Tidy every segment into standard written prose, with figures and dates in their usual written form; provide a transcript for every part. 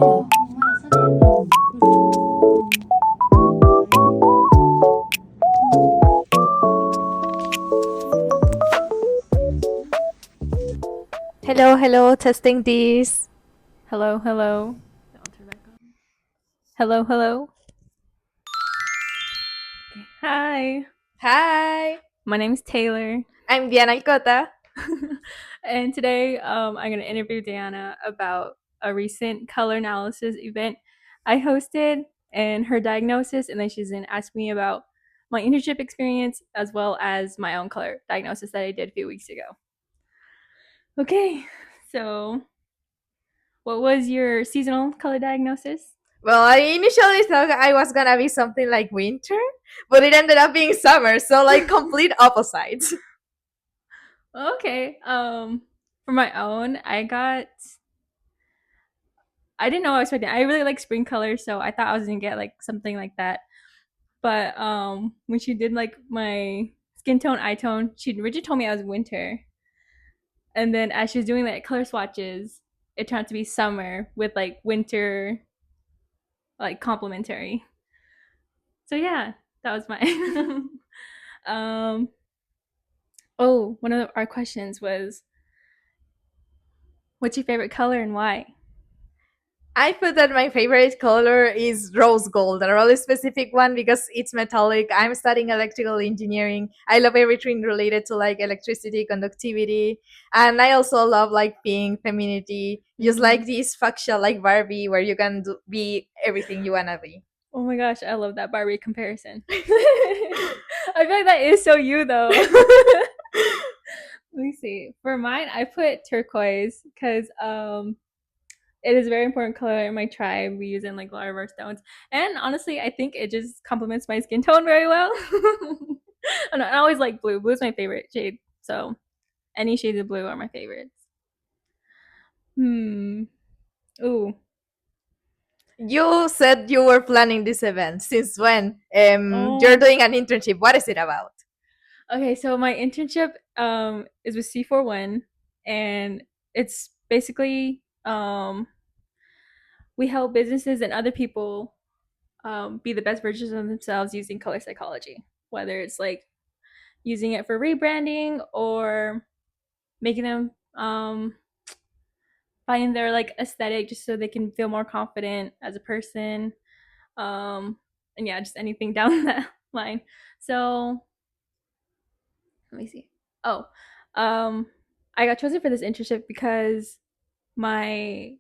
Hello, hello, testing this. Hello, hello. I'll turn back on. Hello, hello. Okay. Hi, Hi, my name's Taylor. I'm Diana Alcota. And today I'm going to interview Diana about a recent color analysis event I hosted and her diagnosis. And then she's going to ask me about my internship experience as well as my own color diagnosis that I did a few weeks ago. Okay, so what was your seasonal color diagnosis? Well, I initially thought I was gonna be something like winter, but it ended up being summer, so like complete opposites. Okay. For my own, I didn't know what I was expecting. I really like spring colors, so I thought I was gonna get like something like that. But when she did like my skin tone, eye tone, she originally told me I was winter, and then as she was doing like color swatches, it turned out to be summer with like winter like complementary. So yeah, that was my. um. Oh, one of our questions was, "What's your favorite color and why?" I put that my favorite color is rose gold, a really specific one because it's metallic. I'm studying electrical engineering. I love everything related to like electricity, conductivity, and I also love like pink, femininity, just like this fuchsia like Barbie where you can be everything you wanna be. Oh my gosh, I love that Barbie comparison. I feel like that is so you though. Let me see. For mine, I put turquoise because it is a very important color in my tribe. We use it in like a lot of our stones, and honestly, I think it just complements my skin tone very well. And I always like blue. Blue is my favorite shade, so any shades of blue are my favorites. Hmm. Ooh. You said you were planning this event. Since when? You're Oh. doing an internship. What is it about? Okay, so my internship is with C4ONE, and it's basically we help businesses and other people be the best versions of themselves using color psychology, whether it's like using it for rebranding or making them find their like aesthetic just so they can feel more confident as a person. Um, and yeah, just anything down that line. So let me see. Oh, um, I got chosen for this internship because my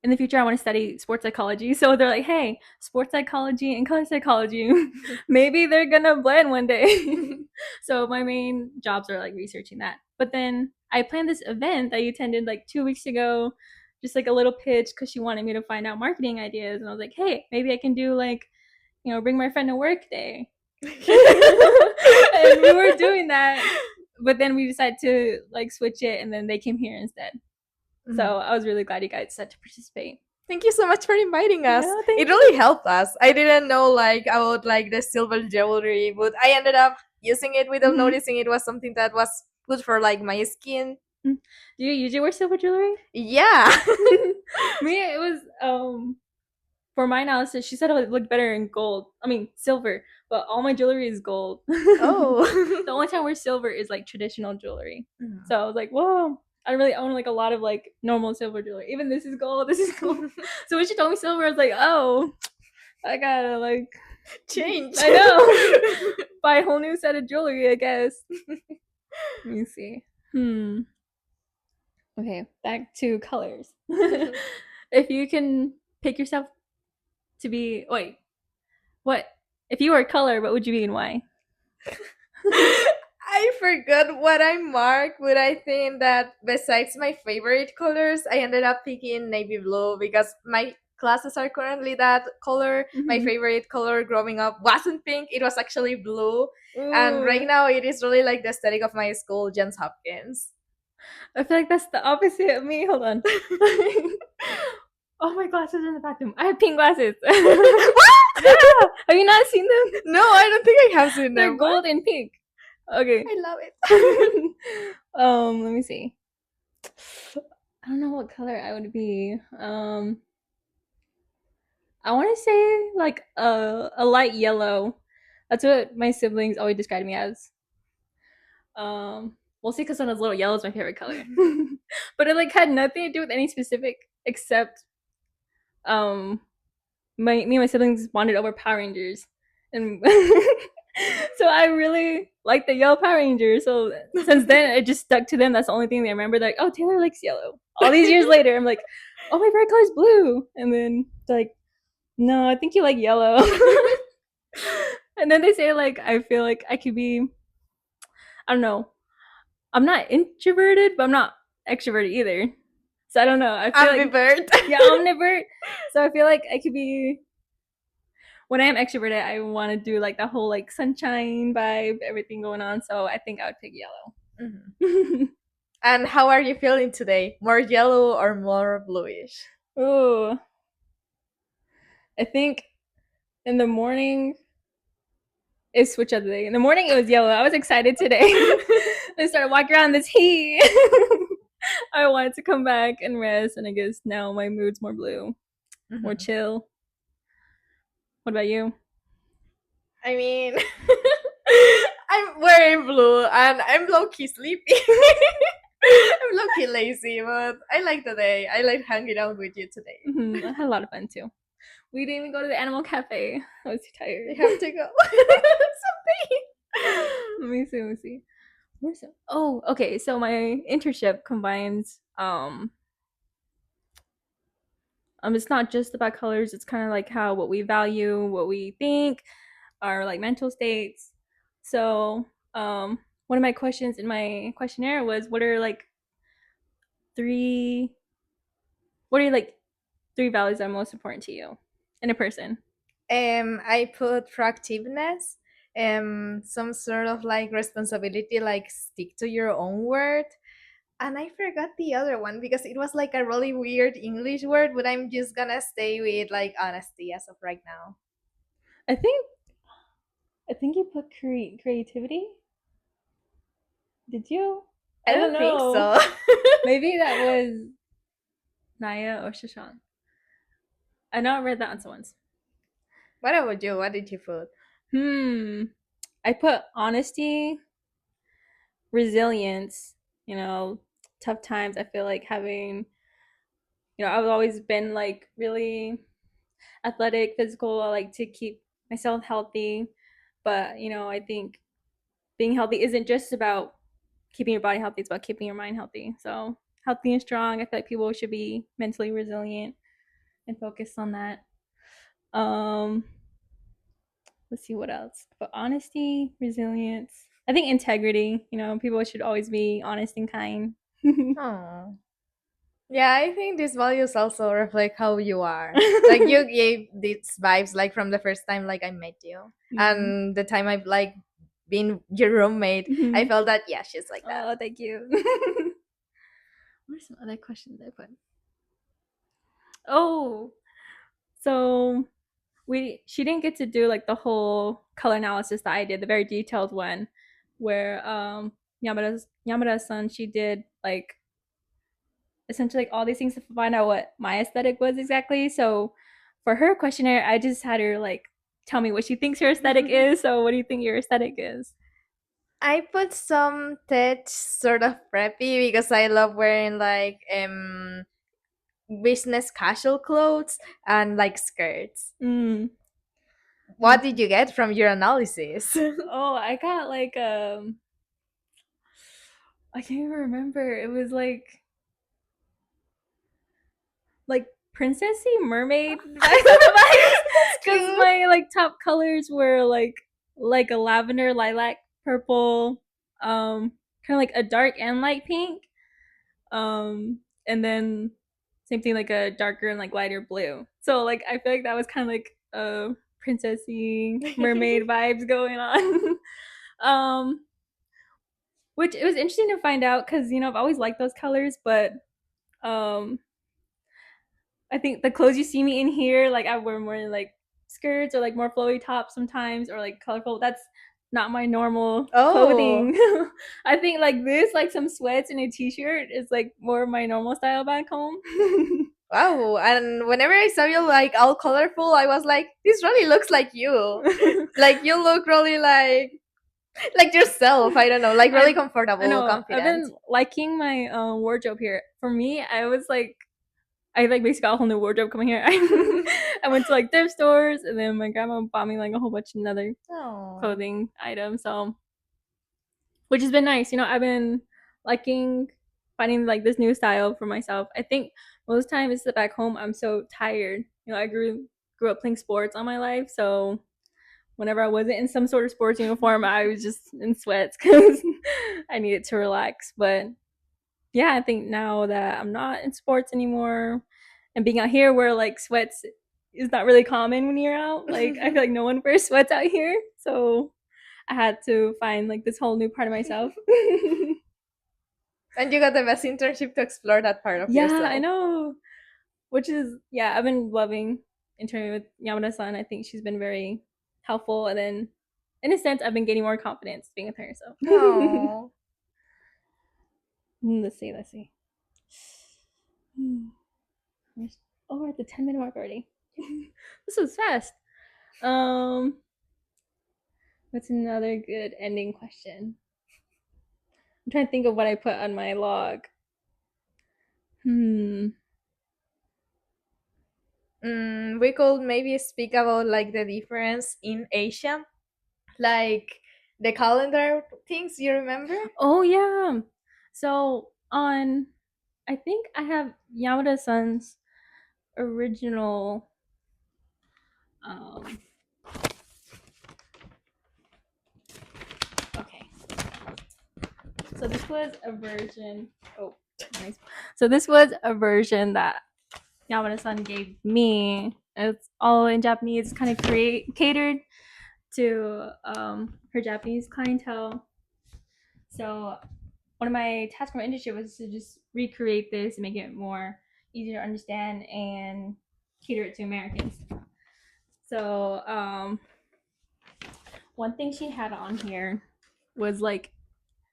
in the future I want to study sports psychology. So they're like, hey, sports psychology and color psychology, maybe they're gonna blend one day. So my main jobs are like researching that. But then I planned this event that you attended like 2 weeks ago, just like a little pitch because she wanted me to find out marketing ideas. And I was like, hey, maybe I can do like, bring my friend to work day. And we were doing that, but then we decided to like switch it, and then they came here instead. So I was really glad you guys decided to participate. Thank you so much for inviting us. Yeah, It thank really you. helped us. I didn't know like about like the silver jewelry, but I ended up using it without Mm-hmm. noticing it was something that was good for like my skin. Do you usually wear silver jewelry? Yeah. Me, it was for my analysis. She said it would look better in gold. I mean silver, but all my jewelry is gold. The Oh. only time I wear silver is like traditional jewelry. So I was like, whoa. I really own like a lot of like normal silver jewelry. Even this is gold. This is gold. So when she told me silver, I was like, oh, I gotta like, Change. I know, buy a whole new set of jewelry. I guess. Let me see. Okay, back to colors. If you can pick yourself to be, wait, what? If you were a color, what would you be and why? I forgot what I marked, but I think that besides my favorite colors, I ended up picking navy blue because my classes are currently that color. My Mhm. favorite color growing up wasn't pink, it was actually blue. And right Ooh, now it is really like the aesthetic of my school, Johns Hopkins. I feel like that's the opposite of me. Hold on. Oh, my glasses are in the bathroom. I have pink glasses. Yeah, What? have you not seen them? No, I don't think I have seen They're them. gold and pink. Okay. I love it. Let me see. I don't know what color I would be. I want to say like a light yellow. That's what my siblings always describe me as. We'll see, because when I was little, yellow is my favorite color. But it like had nothing to do with any specific, except um me and my siblings bonded over Power Rangers, and so I really like the yellow Power Rangers. So since then, it just stuck to them. That's the only thing they remember. Like, oh, Taylor likes yellow. All these years later, I'm like, oh, my favorite color is blue, and then they're like, no, I think you like yellow. And then they say like, I feel like I could be, I don't know, I'm not introverted, but I'm not extroverted either. So I don't know. I feel like, Ambivert. yeah, omnivert. So I feel like I could be, when I am extroverted, I want to do like the whole like sunshine vibe, everything going on. So I think I would pick yellow. Mhm. And how are you feeling today? More yellow or more bluish? Ooh, I think in the morning it switched up the day. In the morning it was yellow. I was excited today. I started walking around this heat. I wanted to come back and rest, and I guess now my mood's more blue, more chill. What about you? I mean, I'm wearing blue and I'm low key sleepy. I'm low key lazy, but I like the day. I like hanging out with you today. I had a lot of fun too. We didn't even go to the animal cafe. I was too tired. We have to go. Let me see. Let me see. Where's it? Oh, okay. So my internship combines. It's not just about colors. It's kind of like how what we value, what we think, our like mental states. So one of my questions in my questionnaire was, what are like three? What are like three values that are most important to you in a person? I put proactiveness, some sort of like responsibility, like stick to your own word. And I forgot the other one because it was like a really weird English word, but I'm just gonna stay with like honesty as of right now. I think you put creativity. Did you? I I don't don't think know. so. Maybe that was Naya or Shashan. I know I read that on someone's. What about you? What did you put? Hmm. I put honesty, resilience, you know, tough times. I feel like having, I've always been like really athletic, physical. I like to keep myself healthy. But, I think being healthy isn't just about keeping your body healthy, it's about keeping your mind healthy. So, healthy and strong. I feel like people should be mentally resilient and focus on that. Um, let's see what else. But honesty, resilience. I think integrity. People should always be honest and kind. Oh. Yeah, I think these values also reflect how you are. Like you gave these vibes like from the first time like I met you. Mm. And the time I've like been your roommate, I Mhm. felt that yeah, she's like that. Oh, thank you. What are some other questions I put? Oh, so she didn't get to do like the whole color analysis that I did, the very detailed one, where Yamada's son, she did like essentially like all these things to find out what my aesthetic was exactly. So for her questionnaire, I just had her like tell me what she thinks her aesthetic is. So what do you think your aesthetic is? I put some tech sort of preppy because I love wearing like business casual clothes and like skirts. Mm. What did you get from your analysis? Oh, I got like I can't even remember. It was like princessy mermaid vibes, That's because cute. my like top colors were like a lavender, lilac, purple, kind of like a dark and light pink, and then same thing like a darker and like lighter blue. So like I feel like that was kind of like princessy mermaid vibes going on. um which it was interesting to find out, because I've always liked those colors, but um I think the clothes you see me in here, like I wear more like skirts or like more flowy tops sometimes, or like colorful. That's not my normal Oh, clothing. I think like this, like some sweats and a t-shirt is like more my normal style back home. Wow. And whenever I saw you like all colorful, I was like, this really looks like you. Like you look really like yourself. I don't know, like really I comfortable, know. I've confident. been liking my wardrobe here. For me, I like basically got a whole new wardrobe coming here. I went to like thrift stores, and then my grandma bought me like a whole bunch of other Oh. clothing items. So, which has been nice. I've been liking finding like this new style for myself. I think most times back home, I'm so tired. I grew up playing sports all my life, so whenever I wasn't in some sort of sports uniform, I was just in sweats because I needed to relax. But yeah, I think now that I'm not in sports anymore and being out here where like sweats is not really common when you're out, like I feel like no one wears sweats out here. So I had to find like this whole new part of myself. And you got the best internship to explore that part of Yeah, I yourself. know. Which is, yeah, I've been loving interning with Yamada-san. I think she's been very helpful. And then, in a sense, I've been gaining more confidence being with her. So, Oh. let's see, let's see. Oh, we're at the 10-minute mark already. This was fast. Um, what's another good ending question? I'm trying to think of what I put on my log. Hmm. We could maybe speak about like the difference in Asia, like the calendar things. You remember? Oh yeah. So I think I have Yamada-san's original. Um, okay. So this was a version. Oh, nice. So this was a version that Yamada-san gave me. It's all in Japanese, kind of catered to her Japanese clientele. So one of my tasks for my internship was to just recreate this and make it more easier to understand and cater it to Americans. So one thing she had on here was like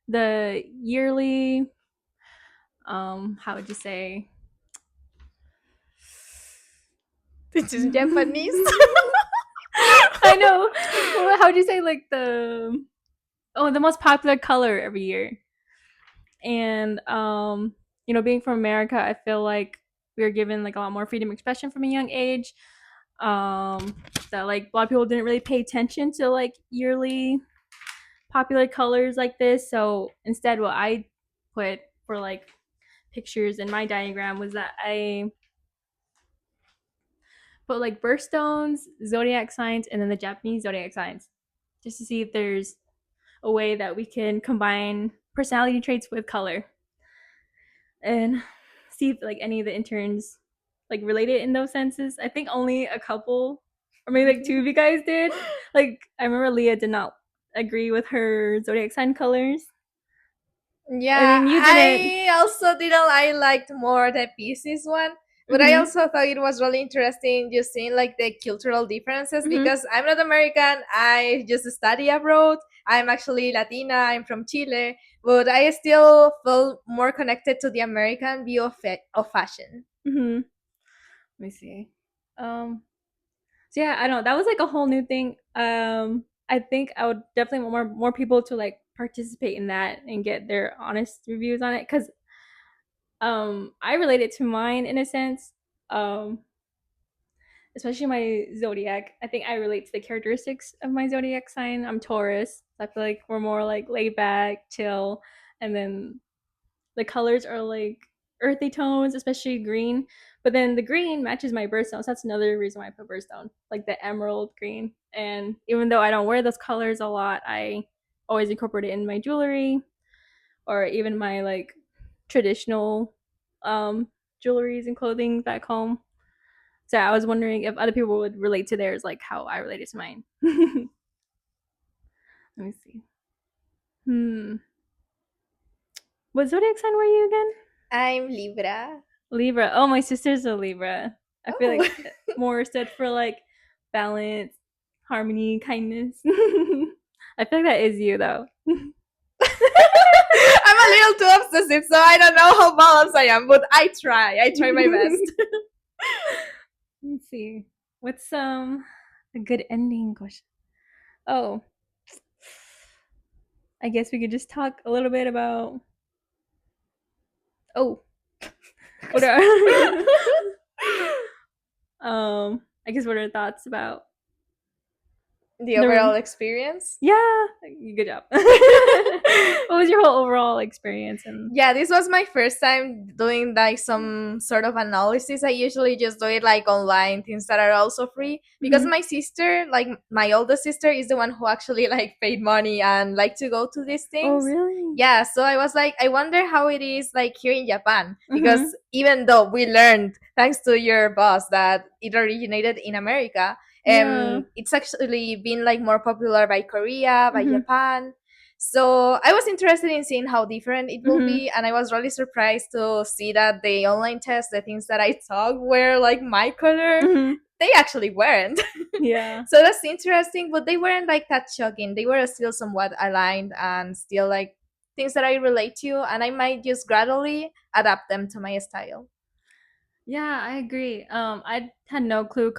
the yearly how would you say This is Japanese. I know. How would you say like the most popular color every year? And being from America, I feel like we were given like a lot more freedom of expression from a young age. That like a lot of people didn't really pay attention to like yearly popular colors like this. So instead, what I put for like pictures in my diagram was that I put like birthstones, zodiac signs, and then the Japanese zodiac signs, just to see if there's a way that we can combine personality traits with color and see if like any of the interns like related in those senses. I think only a couple or maybe like two of you guys did. Like I remember Leah did not agree with her zodiac sign colors. And Yeah, then you didn't. I also didn't. I liked more the pieces one, but I Mhm. also thought it was really interesting just seeing like the cultural differences Mhm. because I'm not American. I just study abroad. I'm actually Latina. I'm from Chile, but I still feel more connected to the American view of fashion. Mhm. Let me see. Um so yeah, I don't know. That was like a whole new thing. I think I would definitely want more people to like participate in that and get their honest reviews on it cuz I relate it to mine in a sense. Um especially my zodiac. I think I relate to the characteristics of my zodiac sign. I'm Taurus. So I feel like we're more like laid back, chill, and then the colors are like earthy tones, especially green. But then the green matches my birthstone. So that's another reason why I put birthstone, like the emerald green. And even though I don't wear those colors a lot, I always incorporate it in my jewelry or even my like traditional um jewelries and clothing back home. So I was wondering if other people would relate to theirs like how I related to mine. Let me see. Hmm. What zodiac sign were you again? I'm Libra. Libra. Oh, my sister's a Libra. I feel Oh. like more stood for like balance, harmony, kindness. I feel like that is you though. I'm a little too obsessive, so I don't know how balanced I am, but I try. I try my best. Let's see. What's a good ending question? Oh, I guess we could just talk a little bit about. Oh, what are I guess what are thoughts about The the overall experience. yeah, good job. What was your whole overall experience and Yeah, this was my first time doing like some sort of analysis. I usually just do it like online, things that are also free. Because Mhm. my sister, like my oldest sister, is the one who actually like paid money and like to go to these Oh, things. really? Yeah, so I was like, I wonder how it is like here in Japan. Because Mhm. even though we learned, thanks to your boss, that it originated in America, Yeah. it's actually been like more popular by Korea, by Mhm. Japan. So I was interested in seeing how different it will Mhm. be, and I was really surprised to see that the online tests, the things that I thought were like my color, Mhm. they actually weren't. Yeah. So that's interesting, but they weren't like that shocking. They were still somewhat aligned and still like things that I relate to, and I might just gradually adapt them to my style. Yeah, I agree. I had no clue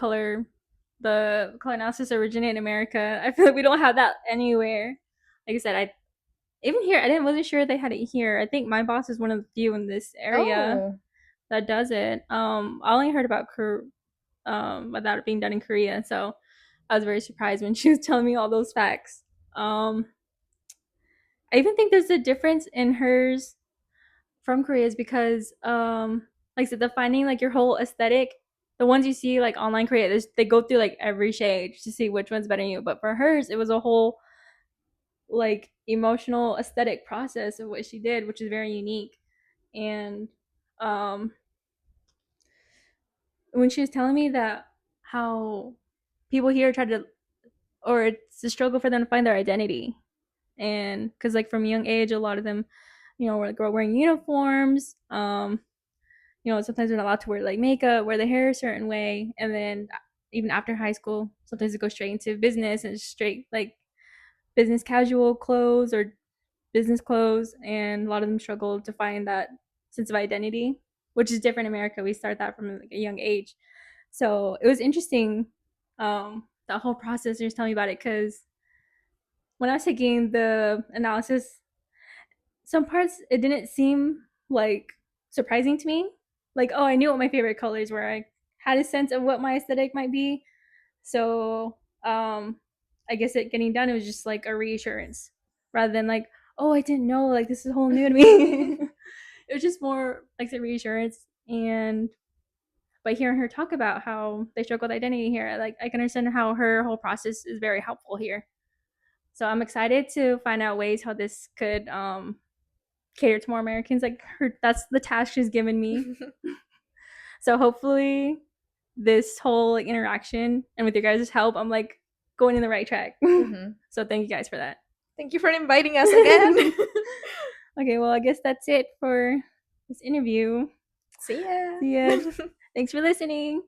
the color analysis originated in America. I feel like we don't have that anywhere. Like I said, I even here I didn't wasn't sure they had it here. I think my boss is one of the few in this area Oh, that does it. I only heard about it being done in Korea, so I was very surprised when she was telling me all those facts. Um, I even think there's a difference in hers from Korea is because like I said, defining like your whole aesthetic, the ones you see like online Korea, they go through like every shade to see which one's better than you. But for hers, it was a whole like emotional aesthetic process of what she did, which is very unique. And um when she was telling me that how people here try to or it's a struggle for them to find their identity. And because like from a young age, a lot of them, were wearing uniforms. Sometimes they're not allowed to wear like makeup, wear their hair a certain way, and then even after high school, sometimes it goes straight into business and straight like business casual clothes or business clothes, and a lot of them struggle to find that sense of identity, which is different in America. We start that from like a young age, so it was interesting. That whole process, just telling me about it because when I was taking the analysis, some parts it didn't seem like surprising to me. Like, oh, I knew what my favorite colors were. I had a sense of what my aesthetic might be. So, I guess it getting done, it was just like a reassurance rather than like, oh, I didn't know, like this is whole new to me. It was just more like the reassurance. And by hearing her talk about how they struggle with identity here, like I can understand how her whole process is very helpful here. So I'm excited to find out ways how this could cater to more Americans. Like that's the task she's given me. So hopefully this whole like interaction and with your guys' help, I'm like going in the right track. hmm. So thank you guys for that. Thank you for inviting us again. Okay, well I guess that's it for this interview. See ya. See ya. Thanks for listening.